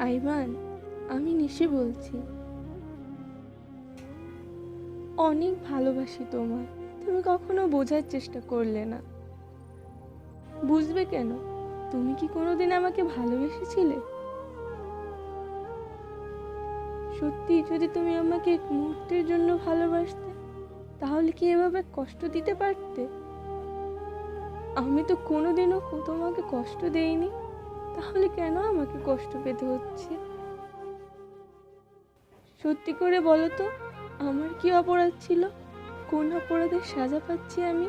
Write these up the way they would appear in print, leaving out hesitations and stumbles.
আইমান, আমি নিশি বলছি। অনেক ভালোবাসি তোমায়, তুমি কখনো বোঝার চেষ্টা করলে না। বুঝবে কেন? তুমি কি কোনোদিন আমাকে ভালোবেসেছিলে? সত্যি যদি তুমি আমাকে এক মুহূর্তের জন্য ভালোবাসতে, তাহলে কি এভাবে কষ্ট দিতে পারতে? আমি তো কোনোদিনও তোমাকে কষ্ট দেইনি, তাহলে কেন আমাকে কষ্ট পেতে হচ্ছে? সত্যি করে বলো তো, আমার কি অপরাধ ছিল? কোন অপরাধের সাজা পাচ্ছি আমি?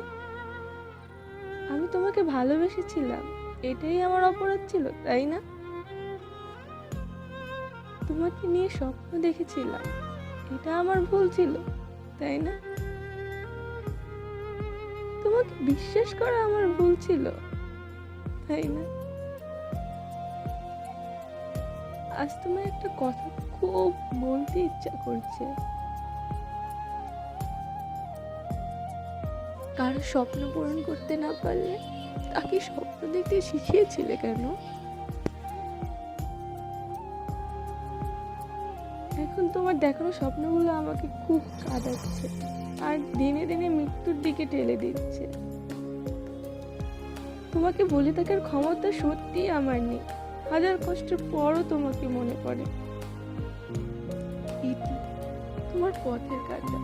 আমি তোমাকে ভালোবেসেছিলাম, এটাই আমার অপরাধ ছিল, তাই না? তোমাকে নিয়ে স্বপ্ন দেখেছিলাম, এটা আমার ভুল ছিল, তাই না? তোমাকে বিশ্বাস করা আমার ভুল ছিল, তাই না? আজ তোমায় একটা কথা খুব বলতে ইচ্ছা করছে। কারো স্বপ্ন পূরণ করতে না পারলে তাকে স্বপ্ন দেখতে শিখিয়েছিলে কেন? এখন তোমার দেখানো স্বপ্নগুলো আমাকে খুব কাঁদাচ্ছে, আর দিনে দিনে মৃত্যুর দিকে ঠেলে দিচ্ছে। তোমাকে বলে থাকার ক্ষমতা সত্যিই আমার নেই। হাজার কষ্টের পরও তোমাকে মনে পড়ে। ইতি, তোমার পথের কাটা।